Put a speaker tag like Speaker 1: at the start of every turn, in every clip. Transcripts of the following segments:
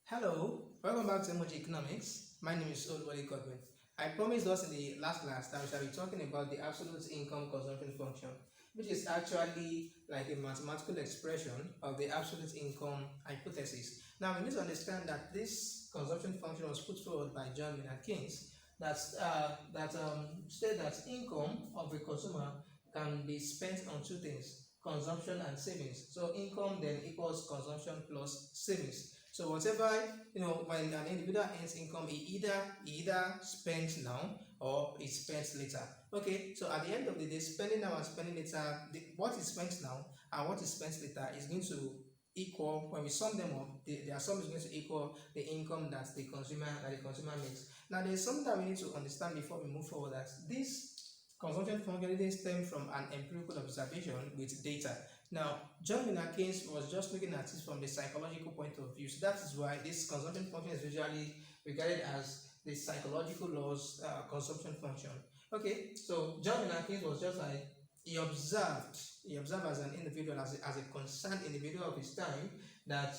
Speaker 1: Hello, welcome back to Economics. My name is Olwale Godwin. I promised us in the last class that we shall be talking about the absolute income consumption function, which is actually like a mathematical expression of the absolute income hypothesis. Now, we need to understand that this consumption function was put forward by John Maynard Keynes that state that income of a consumer can be spent on two things: consumption and savings. So income then equals consumption plus savings. So whatever, when an individual earns income, he either spends now or he spends later. Okay, so at the end of the day, spending now and spending later, what is spent now and what is spent later is going to equal. When we sum them up, their sum is going to equal the income that the consumer makes. Now, there is something that we need to understand before we move forward, that this consumption function didn't stem from an empirical observation with data. Now, John Maynard Keynes was just looking at it from the psychological point of view. So that is why this consumption function is usually regarded as the psychological laws consumption function. Okay, so John Maynard Keynes was just like, he observed as an individual, as a concerned individual of his time, that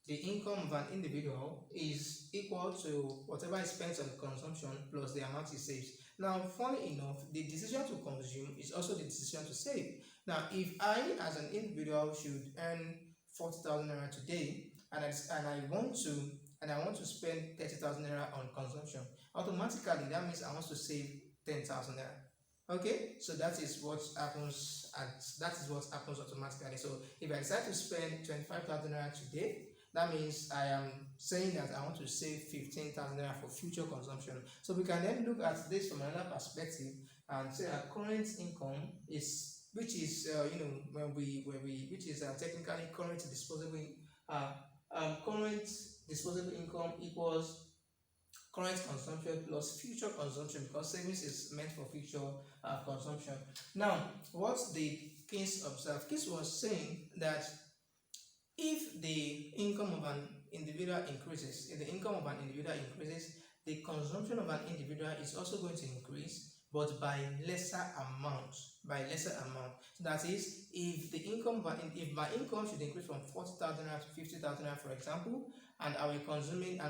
Speaker 1: the income of an individual is equal to whatever he spends on consumption plus the amount he saves. Now, funny enough, the decision to consume is also the decision to save. Now, if I, as an individual, should earn 40,000 naira today, and I want to spend 30,000 naira on consumption, automatically that means I want to save 10,000 naira. Okay, so that is what happens, and that is what happens automatically. So if I decide to spend 25,000 naira today, that means I am saying that I want to save 15,000 naira for future consumption. So we can then look at this from another perspective and say that current income is, which is technically current disposable income equals current consumption plus future consumption, because savings is meant for future consumption. Now, what did Keynes observe? Keynes was saying that if the income of an individual increases, the consumption of an individual is also going to increase, but by lesser amount. So that is, if my income should increase from 40,000 naira to 50,000 naira, for example, and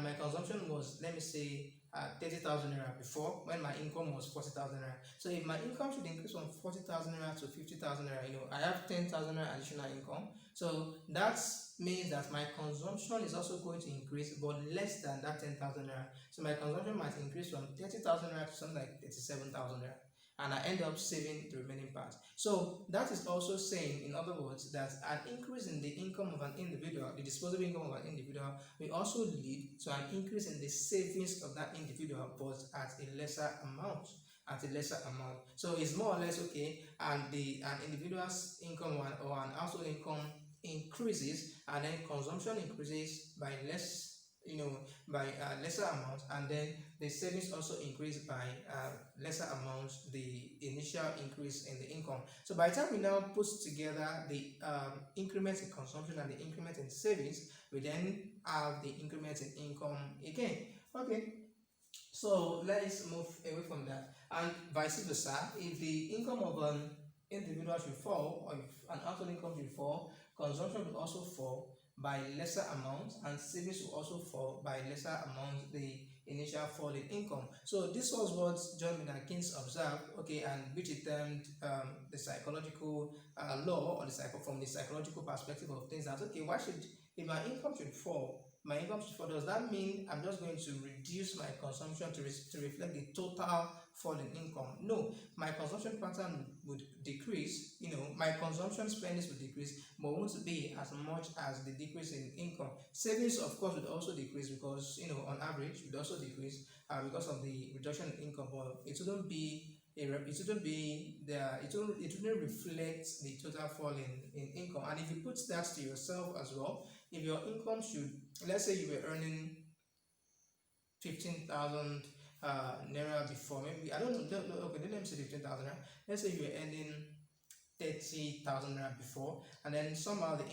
Speaker 1: my consumption was, let me say, 30,000 naira before, when my income was 40,000 naira. So if my income should increase from 40,000 naira to 50,000 naira, I have 10,000 naira additional income. So that means that my consumption is also going to increase, but less than that 10,000 naira. So my consumption might increase from 30,000 naira to something like 37,000 naira, and I end up saving the remaining part. So that is also saying, in other words, that an increase in the income of an individual, the disposable income of an individual, will also lead to an increase in the savings of that individual, but at a lesser amount. So it's more or less okay, and an individual's income or an household income increases, and then consumption increases by lesser amount, and then the savings also increase by lesser amount, the initial increase in the income. So by the time we now put together the increment in consumption and the increment in savings, we then have the increment in income again. Okay, so let's move away from that, and vice versa. If the income of an individual should fall, or if an household income should fall, consumption will also fall by lesser amount, and savings will also fall by lesser amount, the initial fall in income. So this was what John Maynard Keynes observed, okay, and which he termed the psychological law, or from the psychological perspective of things, that okay, if my income should fall, does that mean I'm just going to reduce my consumption to reflect the total fall in income? No, my consumption pattern would decrease, my consumption spendings would decrease, but won't be as much as the decrease in income. Savings, of course, would also decrease, because on average would also decrease because of the reduction in income, but it wouldn't reflect the total fall in income. And if you put that to yourself as well, if your income should, let's say you were earning 15,000 naira before, maybe, I don't know, okay, let me say 15,000 naira. Let's say you were earning 30,000 naira before, and then somehow the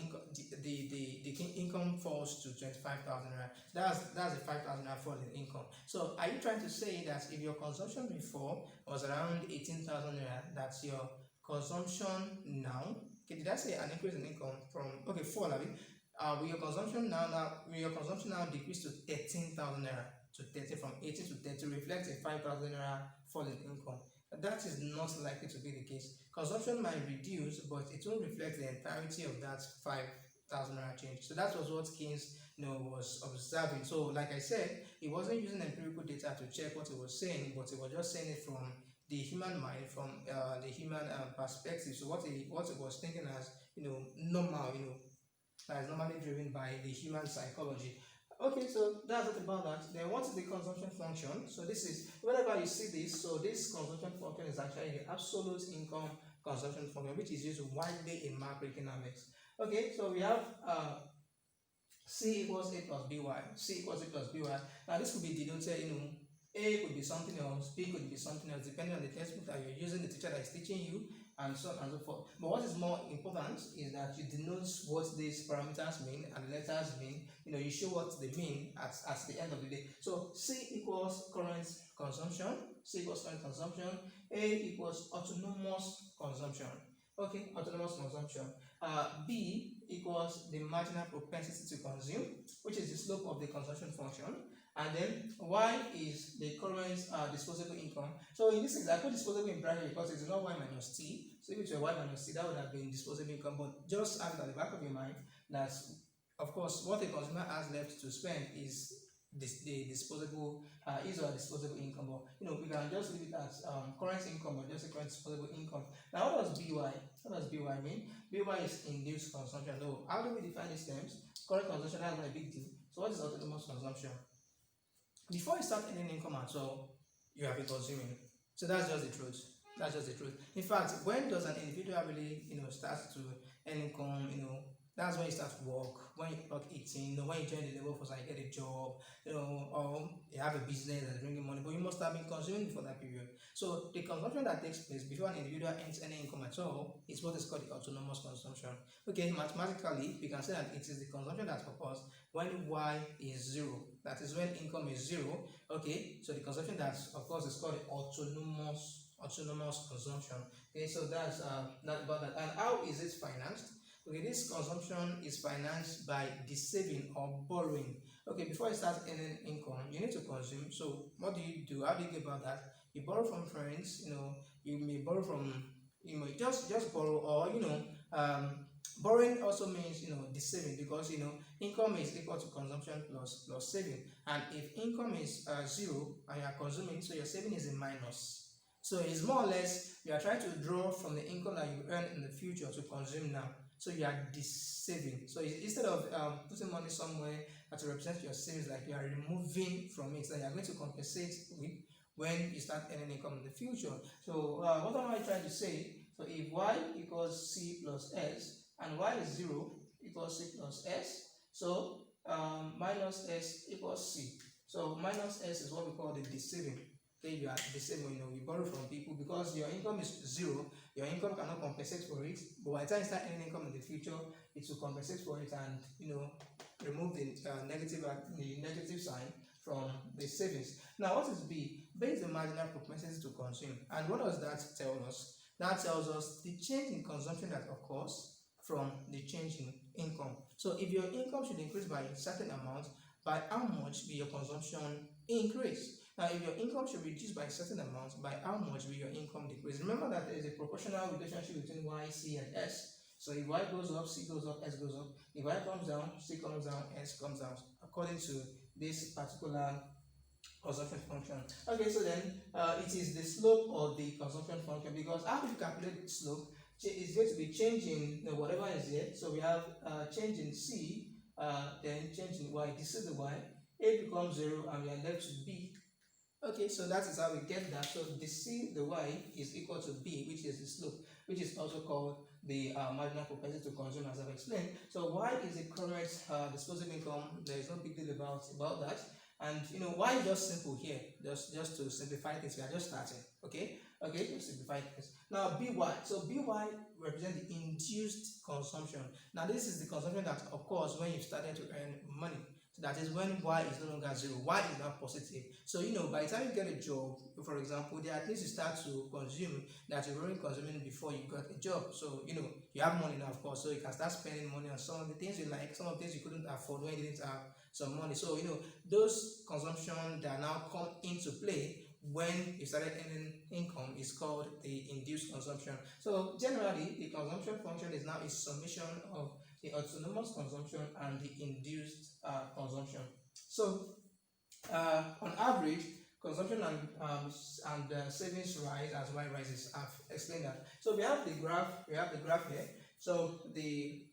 Speaker 1: income falls to 25,000 naira. That's a 5,000 naira fall in income. So are you trying to say that if your consumption before was around 18,000 naira, that's your consumption now? Okay, did I say an increase in income from, okay, fall, I mean, will your consumption now decrease to 13,000 naira to 30, from 80 to 30, reflects a 5,000 naira fall in income. That is not likely to be the case. Consumption might reduce, but it won't reflect the entirety of that 5,000 naira change. So that was what Keynes, was observing. So like I said, he wasn't using empirical data to check what he was saying, but he was just saying it from the human mind, from the human perspective. So what he was thinking as normal, that is normally driven by the human psychology. Okay, so that's it about that. Then what is the consumption function? So this is, whenever you see this, so this consumption function is actually the absolute income consumption function, which is used widely in macroeconomics. Okay, so we have C equals A plus BY. C equals A plus BY. Now this could be denoted, A could be something else, B could be something else, depending on the textbook that you're using, the teacher that is teaching you, and so on and so forth. But what is more important is that you denote what these parameters mean and the letters mean. You show what they mean at the end of the day. So C equals current consumption, C equals current consumption, A equals autonomous consumption. Okay, autonomous consumption. B equals the marginal propensity to consume, which is the slope of the consumption function. And then Y is the current disposable income. So in this case, I put disposable in bracket because it's not Y minus T. So if it were Y minus T, that would have been disposable income. But just have it at the back of your mind that, of course, what a consumer has left to spend is the disposable, is or disposable income. But we can just leave it as current income or just a current disposable income. Now, what does BY? What does BY mean? BY is induced consumption. So how do we define these terms? Current consumption, that's not a big deal. So what is autonomous consumption? Before you start earning income at all, you have been consuming. So that's just the truth. That's just the truth. In fact, when does an individual really, start to earn income? That's when you start to work, when you clock 18, when you join the labor force and you get a job, or you have a business that's bringing money, but you must have been consuming before that period. So the consumption that takes place before an individual earns any income at all is what is called the autonomous consumption. Okay, mathematically, we can say that it is the consumption that occurs when Y is 0. That is when income is 0. Okay, so the consumption that occurs is called the autonomous consumption. Okay, so that's that about that. And how is it financed? Okay, this consumption is financed by the saving or borrowing. Okay, before you start earning income, you need to consume. So what do you do? How do you go about that? You borrow from friends. You may borrow from, just borrow, or borrowing also means the saving, because income is equal to consumption plus saving. And if income is 0 and you are consuming, so your saving is a minus. So it's more or less you are trying to draw from the income that you earn in the future to consume now. So you are saving. So instead of putting money somewhere to represent your savings, like you are removing from it, so you are going to compensate with when you start earning income in the future. So what am I trying to say? So if Y equals C plus S and Y is 0 equals C plus S, so minus S equals C. So minus S is what we call the saving. Okay, you are saving, you borrow from people because your income is 0. Your income cannot compensate for it, but by the time you start earning income in the future, it will compensate for it and remove the negative sign from the savings. Now, what is B? B is the marginal propensity to consume. And what does that tell us? That tells us the change in consumption that occurs from the change in income. So if your income should increase by a certain amount, by how much will your consumption increase? Now, if your income should reduce by a certain amount, by how much will your income decrease? Remember that there is a proportional relationship between Y, C, and S. So if Y goes up, C goes up, S goes up. If Y comes down, C comes down, S comes down, according to this particular consumption function. Okay, so then it is the slope of the consumption function, because how do you calculate the slope? It's going to be changing whatever is here. So we have change in C, then change in Y. This is the Y. A becomes 0, and we are left with B. Okay, so that is how we get that. So the C, the Y is equal to B, which is the slope, which is also called the marginal propensity to consume, as I've explained. So Y is the current disposable income. There is no big deal about that. And why just simple here? Just to simplify things, we are just starting. Okay, just simplify things. Now BY. So BY represents the induced consumption. Now this is the consumption that occurs when you started to earn money. So that is when y is no longer 0, y is now positive. So by the time you get a job, for example, there at least you start to consume that you were already consuming before you got a job. So you have money now, of course, so you can start spending money on some of the things you like, some of the things you couldn't afford when you didn't have some money. So those consumption that now come into play when you started earning income is called the induced consumption. So generally, the consumption function is now a summation of the autonomous consumption and the induced consumption. So on average, consumption and savings rise as y rises. I've explained that. So we have the graph. We have the graph here. So the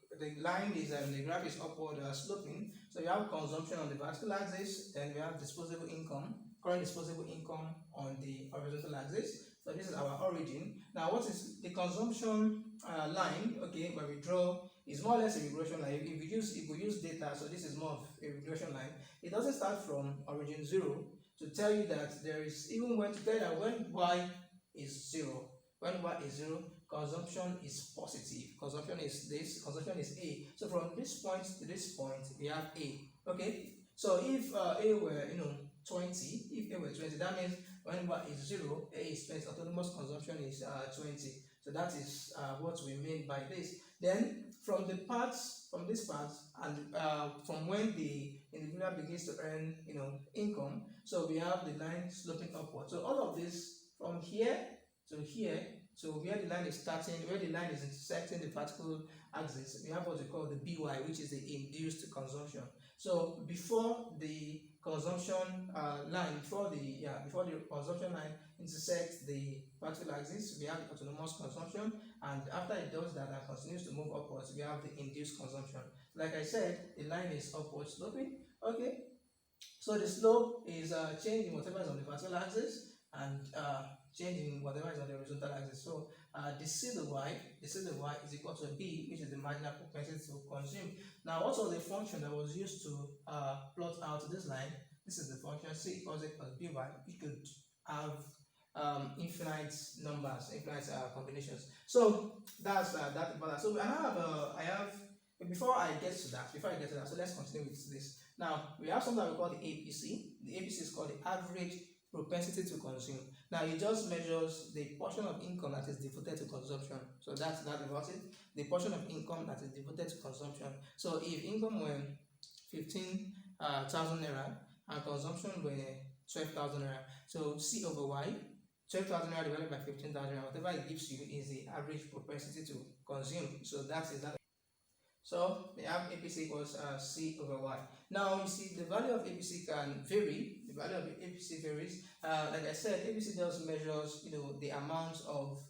Speaker 1: line is the graph is upward sloping. So you have consumption on the vertical axis. Then we have disposable income, current disposable income on the horizontal axis. So this is our origin. Now, what is the consumption line? Okay, where we draw is more or less a regression line. If we use data, so this is more of a regression line. It doesn't start from origin 0 to tell you that there is, even when to tell you that when y is 0, when y is 0, consumption is positive. Consumption is this, consumption is A. So from this point to this point, we have A. Okay? So if A were 20, if A were 20, that means when y is 0, A is 20, autonomous consumption is 20. So that is what we mean by this. Then from the parts, from this part, and from when the individual begins to earn income, so we have the line sloping upward. So all of this from here to here, so where the line is starting, where the line is intersecting the vertical axis, we have what we call the BY, which is the induced consumption. So before the consumption line, before the consumption line intersects the vertical axis, we have autonomous consumption, and after it does that and continues to move upwards, we have the induced consumption. Like I said, the line is upward sloping. Okay, so the slope is changing whatever is on the vertical axis and changing whatever is on the horizontal axis. So the C to Y is equal to B, which is the marginal propensity to consume. Now, what was the function that was used to plot out this line? This is the function C equals A plus BY. We could have infinite numbers, infinite combinations. So that's that about that. So I have before I get to that, so let's continue with this. Now we have something that we call the APC. The APC is called the average propensity to consume. Now it just measures the portion of income that is devoted to consumption. So that's that about it. The portion of income that is devoted to consumption. So if income were 15,000 naira and consumption were 12,000 naira, so C over Y, 12,000 naira divided by 15,000 naira, whatever it gives you is the average propensity to consume. So that is that. So we have APC equals C over Y. Now you see the value of APC can vary. The value of APC varies. Like I said, APC just measures the amount of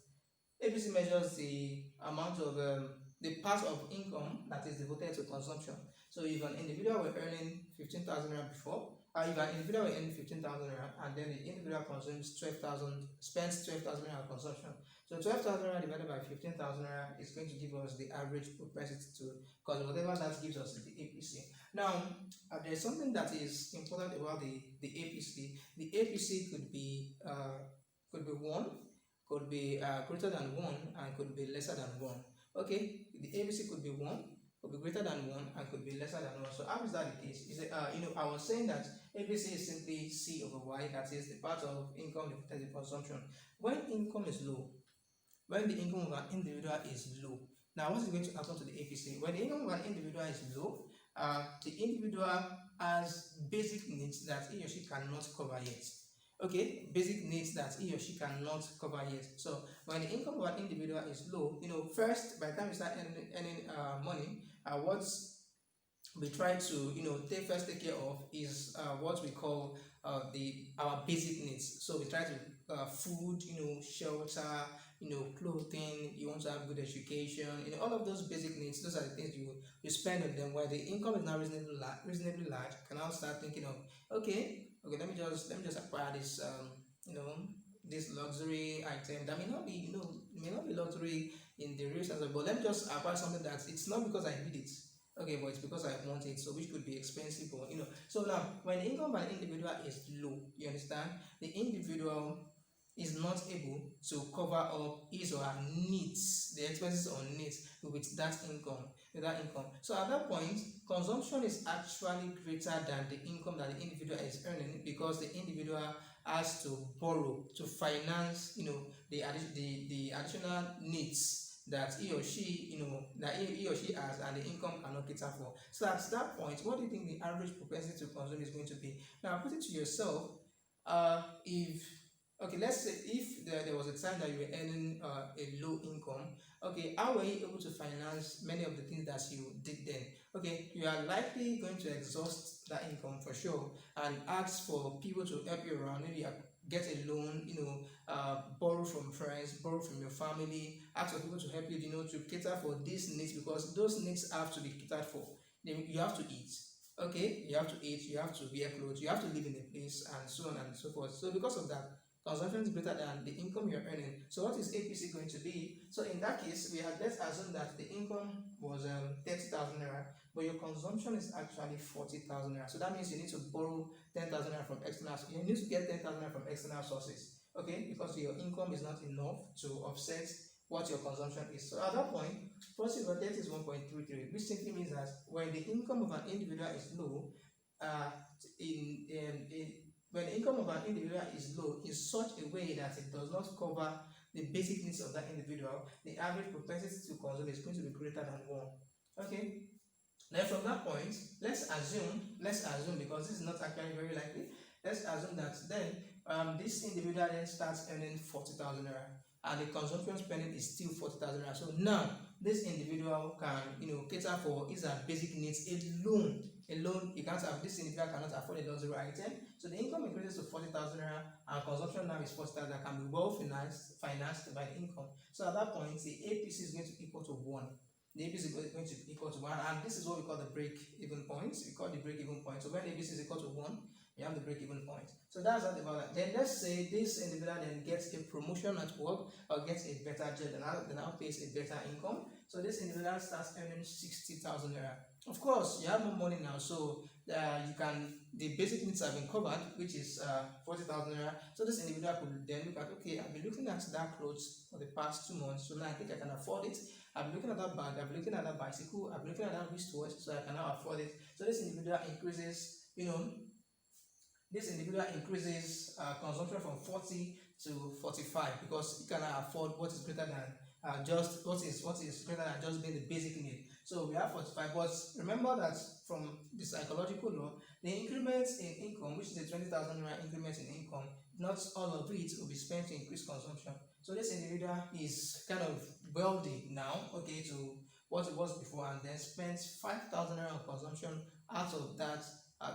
Speaker 1: the part of income that is devoted to consumption. So if an individual were earning 15,000 naira before, if an individual were earning 15,000 naira and then the individual consumes 12,000, spends 12,000 naira consumption. So 12,000 naira divided by 15,000 naira is going to give us the average propensity to, because whatever that gives us is the APC. Now, there's something that is important about the APC. The APC could be 1, could be greater than 1, and could be lesser than 1. Okay, the APC could be 1, could be greater than 1, and could be lesser than 1. So how is that the case? Is it, I was saying that APC is simply C over Y, that is the part of income devoted to consumption. When income is low, when the income of an individual is low, now what is going to happen to the APC? When the income of an individual is low, the individual has basic needs that he or she cannot cover yet. Okay, basic needs that he or she cannot cover yet. So when the income of an individual is low, first, by the time you start earning money, what we try to take care of is what we call our basic needs. So we try to food, shelter, clothing. You want to have good education, all of those basic needs. Those are the things you spend on them. While the income is now reasonably large, you can now start thinking of okay, let me just acquire this this luxury item that may not be luxury in the real sense, but let me just acquire something that it's not because I need it. Okay, but it's because I want it, so which could be expensive, or So now, when the income of an individual is low, you understand, the individual is not able to cover up his or her needs, the expenses or needs with that income. So at that point, consumption is actually greater than the income that the individual is earning, because the individual has to borrow to finance, the additional needs that he or she, he or she has, and the income cannot cater for. So at that point, what do you think the average propensity to consume is going to be? Now put it to yourself. If Okay, let's say if there was a time that you were earning a low income, okay, how were you able to finance many of the things that you did then? Okay, you are likely going to exhaust that income for sure and ask for people to help you around. Maybe get a loan, borrow from friends, borrow from your family, ask for people to help you, to cater for these needs, because those needs have to be catered for. Then you have to eat. Okay, you have to eat, you have to wear clothes, you have to live in a place, and so on and so forth. So because of that, consumption is greater than the income you're earning. So what is APC going to be? So in that case, let's assume that the income was 30,000 naira, but your consumption is actually 40,000 naira. So that means you need to borrow 10,000 naira from external. You need to get 10,000 naira from external sources. Okay, because your income is not enough to offset what your consumption is. So at that point, 40 over 30 is 1.33, which simply means that when the income of an individual is low, when the income of an individual is low in such a way that it does not cover the basic needs of that individual, the average propensity to consume is going to be greater than 1. Okay? Then from that point, let's assume, because this is not actually very likely, let's assume that then this individual then starts earning 40,000 naira, and the consumption spending is still 40,000 naira. So now this individual can cater for his basic needs alone. You can't have this individual cannot afford a luxury item. So the income increases to 40,000 naira, and consumption now is 40,000, that can be well financed by the income. So at that point, the APC is going to equal to 1. The ABC is going to be equal to 1, and this is what we call the break-even point. We call the break-even point. So when ABC is equal to 1, you have the break-even point. So that's not about that. Then let's say this individual then gets a promotion at work, or gets a better job, then now pays a better income. So this individual starts earning 60,000 naira. Of course, you have more money now, so the basic needs have been covered, which is 40,000 naira. So this individual could then look at, okay, I've been looking at that clothes for the past 2 months, so now I think I can afford it. I've been looking at that bag, I've been looking at that bicycle, I've been looking at that wristwatch, so I can now afford it. So this individual increases, consumption from 40 to 45, because he can afford what is greater than greater than just being the basic need. So we have 45, but remember that from the psychological law, the increments in income, which is a 20,000 naira increment in income, not all of it will be spent to increase consumption. So this individual is kind of wealthy now, okay, to what it was before, and then spends 5,000 naira on consumption out of that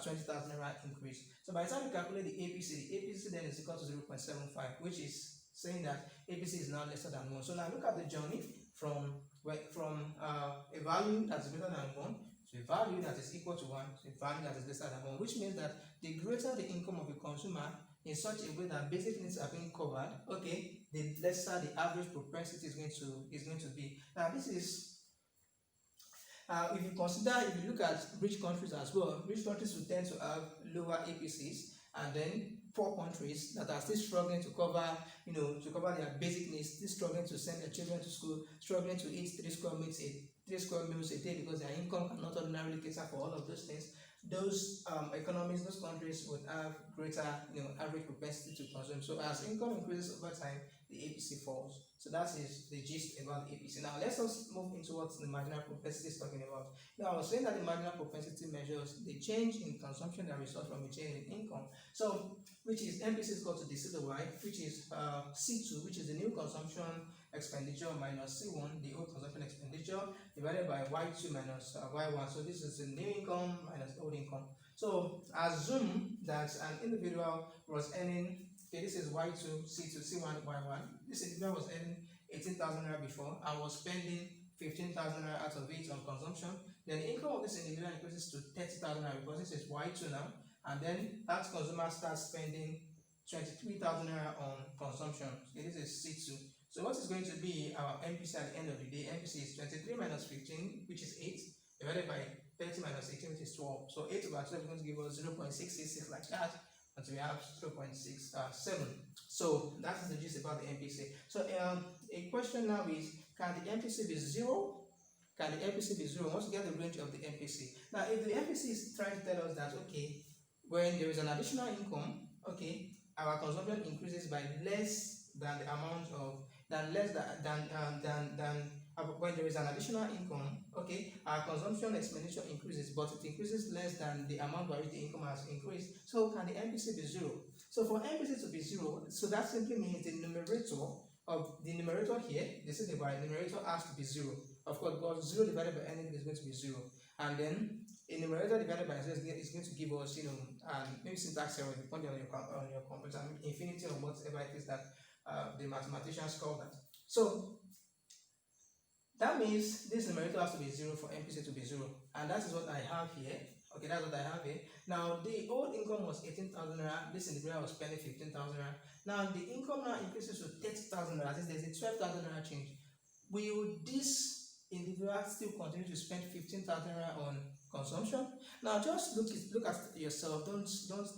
Speaker 1: 20,000 naira increase. So by the time you calculate the APC then is equal to 0.75, which is saying that APC is now lesser than 1. So now look at the journey from a value that is greater than 1 to a value that is equal to 1 to a value that is lesser than 1, which means that the greater the income of a consumer in such a way that basic needs are being covered, okay, the lesser the average propensity is going to be. Now this is if you look at rich countries as well, rich countries will tend to have lower APCs, and then poor countries that are still struggling to cover their basic needs, still struggling to send their children to school, struggling to eat 3 square meals a day because their income cannot ordinarily cater for all of those things. Those economies, those countries would have greater average propensity to consume. So as income increases over time, the APC falls. So that is the gist about the APC. Now let's just move into what the marginal propensity is talking about. Now I was saying that the marginal propensity measures the change in consumption that results from a change in income. So which is MPC is equal to the CY, which is C2, which is the new consumption expenditure minus C1, the old consumption expenditure, divided by Y2 minus Y1. So this is the new income minus old income. So assume that an individual was earning, okay, this is Y2, C2, C1, Y1. This individual was earning 18,000 naira before and was spending 15,000 naira out of it on consumption. Then the income of this individual increases to 30,000 naira because this is Y2 now, and then that consumer starts spending 23,000 naira on consumption. Okay, this is C2. So what is going to be our MPC at the end of the day? MPC is 23 minus 15, which is 8, divided by 30 minus 18, which is 12. So 8 over 12 is going to give us 0.666 like that. until we have 0.67. So that is the gist about the MPC. So a question now is, can the MPC be zero? Can the MPC be zero? Once you get the range of the MPC. Now, if the MPC is trying to tell us that, okay, when there is an additional income, okay, our consumption increases by less than the amount of when there is an additional income, okay, our consumption expenditure increases, but it increases less than the amount by which the income has increased. So can the MPC be zero? So for MPC to be zero, so that simply means the numerator here, this is the numerator has to be zero. Of course, because 0 divided by anything is going to be 0. And then a numerator divided by 0 is going to give us, maybe syntax error depending on your computer, infinity or whatever it is that the mathematicians call that. So that means this numerator has to be 0 for MPC to be 0. And that is what I have here. Okay, that's what I have here. Now, the old income was 18,000 naira. This individual was spending 15,000 naira. Now, the income now increases to 30,000 naira. There's a 12,000 naira change. Will this individual still continue to spend 15,000 naira on consumption? Now, just look at yourself. Don't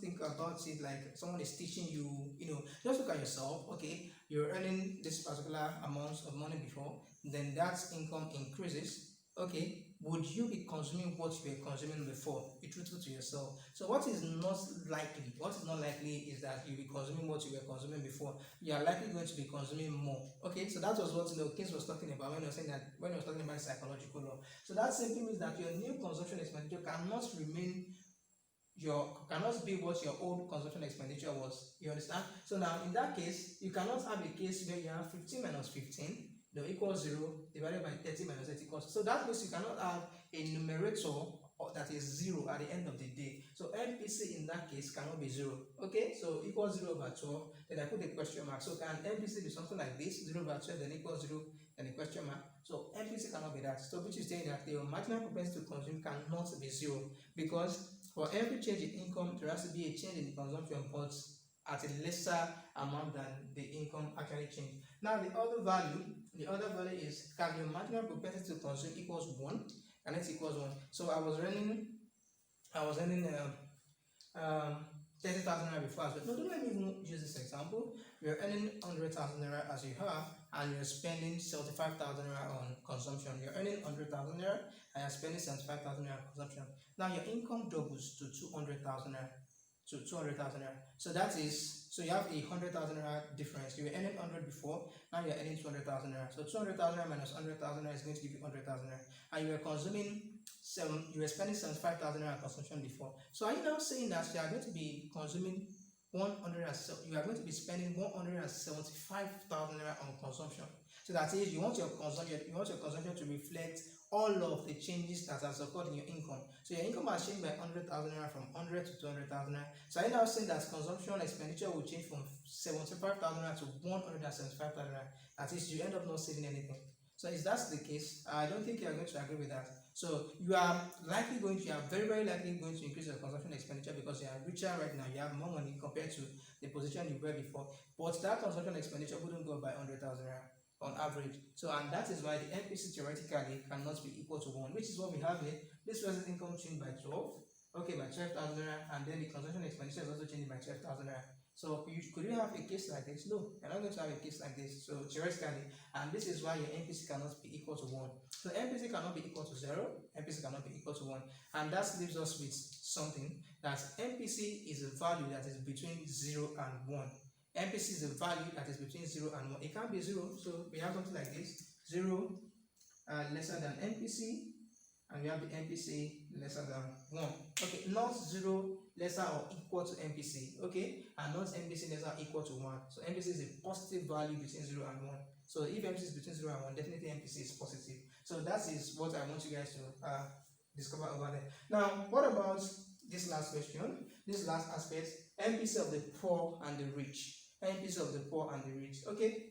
Speaker 1: think about it like someone is teaching you. Just look at yourself. Okay, you're earning this particular amount of money before, then that income increases. Okay, would you be consuming what you were consuming before? Be truthful to yourself. So what is not likely? What is not likely is that you'll be consuming what you were consuming before. You are likely going to be consuming more. Okay, so that was what Keynes was talking about when he was talking about psychological law. So that simply means that your new consumption expenditure cannot be what your old consumption expenditure was. You understand? So now in that case, you cannot have a case where you have 15 minus 15 equals 0 divided by 30 minus 30 equals. So that means you cannot have a numerator that is 0 at the end of the day. So MPC in that case cannot be 0. Okay, so equals 0 over 12. Then I put a question mark. So can MPC be something like this? 0 over 12 then equals 0 then a question mark. So MPC cannot be that. So which is saying that the marginal propensity to consume cannot be 0, because for every change in income there has to be a change in consumption, but at a lesser amount than the income actually changed. Now the other value is, can your marginal propensity to consume equals 1? And it equals 1. So I was earning 30,000 naira before as well. No, don't let me even use this example. You're earning 100,000 naira as you have, and you're spending 75,000 naira on consumption. You're earning 100,000 naira and you're spending 75,000 naira on consumption. Now your income doubles to 200,000 naira. So that is, so you have a 100,000 naira difference. You were earning 100 before, now you're earning 200,000 naira. So 200,000 naira minus 100,000 naira is going to give you 100,000 naira. And you were spending 75,000 naira consumption before. So are you now saying that you are going to be consuming you are going to be spending 175,000 naira on consumption? So that is, you want your consumption to reflect all of the changes that has occurred in your income. So your income has changed by 100,000 naira from 100 to 200,000 naira. So are you now saying that consumption expenditure will change from 75,000 naira to 175,000 naira? That is, you end up not saving anything. So if that's the case, I don't think you are going to agree with that. So you are very, very likely going to increase your consumption expenditure because you are richer right now. You have more money compared to the position you were before. But that consumption expenditure wouldn't go by 100,000 naira on average. So, and that is why the MPC theoretically cannot be equal to 1, which is what we have here. This person's income changed by 12, okay, by 12,000 naira, and then the consumption expenditure is also changing by 12,000 naira. So could you have a case like this? No, you're not going to have a case like this. So theoretically, and this is why your MPC cannot be equal to 1. So MPC cannot be equal to 0, MPC cannot be equal to 1. And that leaves us with something that MPC is a value that is between 0 and 1. MPC is a value that is between 0 and 1. It can't be 0, so we have something like this: 0 lesser than MPC, and we have the MPC lesser than 1. Okay, not 0 lesser or equal to MPC, okay, and not MPC lesser or equal to 1. So MPC is a positive value between 0 and 1. So if MPC is between 0 and 1, definitely MPC is positive. So that is what I want you guys to discover over there. Now, what about this last question? This last aspect: MPC of the poor and the rich. MPC of the poor and the rich. Okay,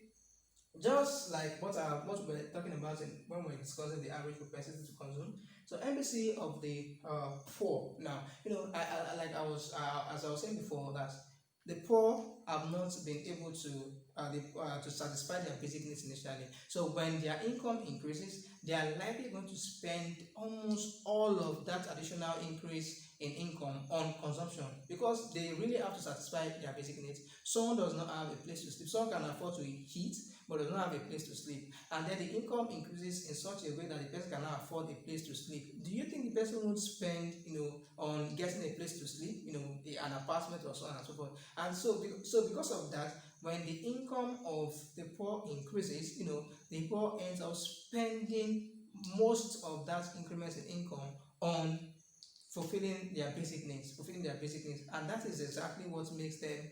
Speaker 1: just like what we were talking about when we were discussing the average propensity to consume. So MPC of the poor. Now, as I was saying before, that the poor have not been able to satisfy their basic needs initially. So when their income increases, they are likely going to spend almost all of that additional increase in income on consumption because they really have to satisfy their basic needs. Someone does not have a place to sleep. Someone can afford to eat but does not have a place to sleep, and then the income increases in such a way that the person cannot afford a place to sleep. Do you think the person would spend, on getting a place to sleep, an apartment or so on and so forth? And so because of that, when the income of the poor increases, the poor ends up spending most of that increment in income on fulfilling their basic needs, and that is exactly what makes their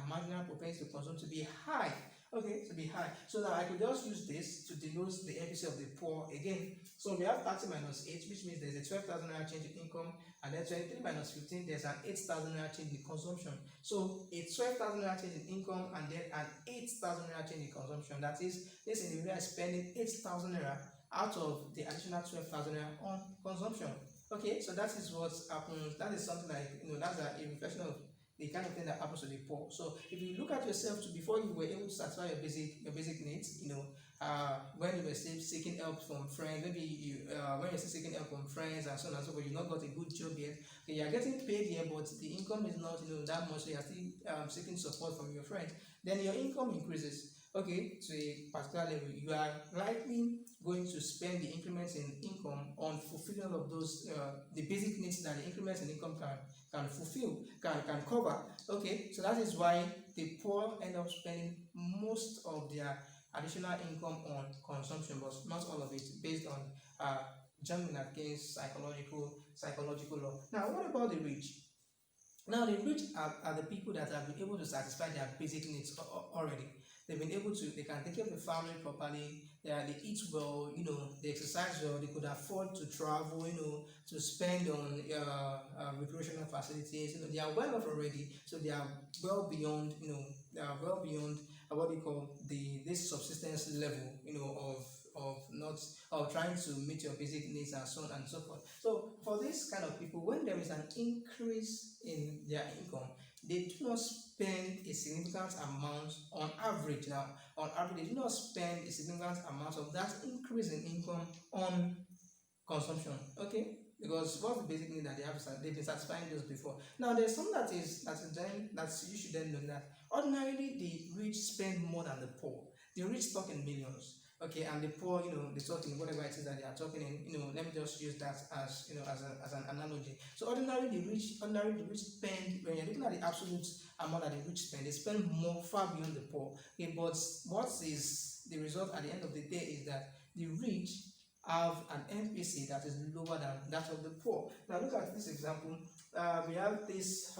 Speaker 1: marginal propensity to consume to be high. Okay, to be high. So now I could just use this to denote the MPC of the poor again. So we have 30 minus 8, which means there's a 12,000 naira change in income, and then 23 minus 15, there's an 8,000 naira change in consumption. So a 12,000 naira change in income and then an 8,000 naira change in consumption. That is, this individual is spending 8,000 naira out of the additional 12,000 naira on consumption. Okay, so that is what happens. That is something like, that's a reflection of the kind of thing that happens to the poor. So if you look at yourself before you were able to satisfy your basic needs, when you were still seeking help from friends, maybe when you're still seeking help from friends and so on and so forth, you've not got a good job yet. Okay, you're getting paid here, but the income is not, that much. So you're still seeking support from your friends. Then your income increases. Okay, to a particular level, you are likely going to spend the increments in income on fulfilling all of those the basic needs that the increments in income can fulfill, can cover. Okay, so that is why the poor end up spending most of their additional income on consumption, but not all of it, based on jumping against psychological law. Now, what about the rich? Now, the rich are the people that have been able to satisfy their basic needs already. They've been able to, they can take care of the family properly, they eat well, they exercise well, they could afford to travel, to spend on recreational facilities, they are well off already, so they are well beyond, they are well beyond what we call this subsistence level, of trying to meet your basic needs and so on and so forth. So for this kind of people, when there is an increase in their income, they do not spend a significant amount on average. Now, on average, they do not spend a significant amount of that increase in income on consumption. Okay, because what's the basic need that they've been satisfying those before. Now, there's something that you should then know that ordinarily the rich spend more than the poor. The rich talk in millions. Okay, and the poor, they talk in whatever it is that they are talking in. Let me just use that as as an analogy. So ordinarily the rich spend, when you're looking at the absolute amount that the rich spend, they spend more, far beyond the poor. Okay, but what is the result at the end of the day is that the rich have an MPC that is lower than that of the poor. Now look at this example. We have this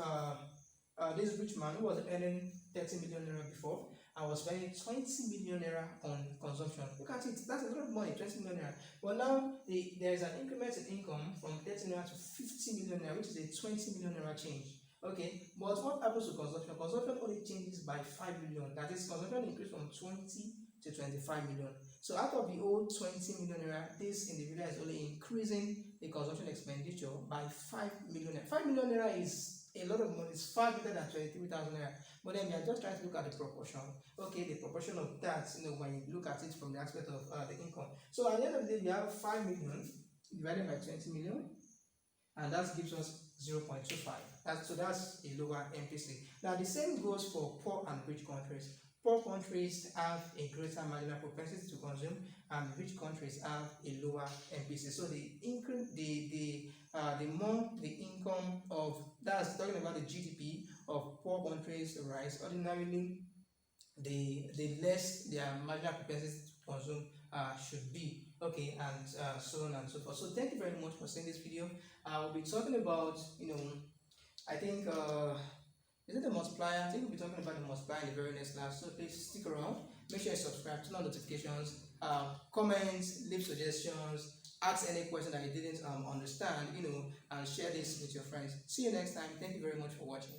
Speaker 1: rich man who was earning 30 million naira before. I was spending 20 million naira on consumption. Look at it, that's a lot of money, 20 million naira. But now there is an increment in income from 30 naira to 50 million naira, which is a 20 million naira change. Okay, but what happens to consumption? Consumption only changes by 5 million. That is, consumption increased from 20 to 25 million. So out of the old 20 million naira, this individual is only increasing the consumption expenditure by 5 million naira. 5 million naira is a lot of money. It's far better than 23,000 naira. But then we are just trying to look at the proportion. Okay, the proportion of that, when you look at it from the aspect of the income. So at the end of the day, we have 5 million divided by 20 million, and that gives us 0.25. So that's a lower MPC. Now the same goes for poor and rich countries. Poor countries have a greater marginal propensity to consume, and rich countries have a lower MPC. So the more the income of, that's talking about the GDP of poor countries rise, ordinarily the less their marginal propensity to consume should be. Okay, and so on and so forth. So thank you very much for seeing this video. I will be talking about, I think, is it the multiplier? I think we'll be talking about the multiplier in the very next class. So please stick around. Make sure you subscribe, turn on notifications, comment, leave suggestions, ask any question that you didn't understand, and share this with your friends. See you next time. Thank you very much for watching.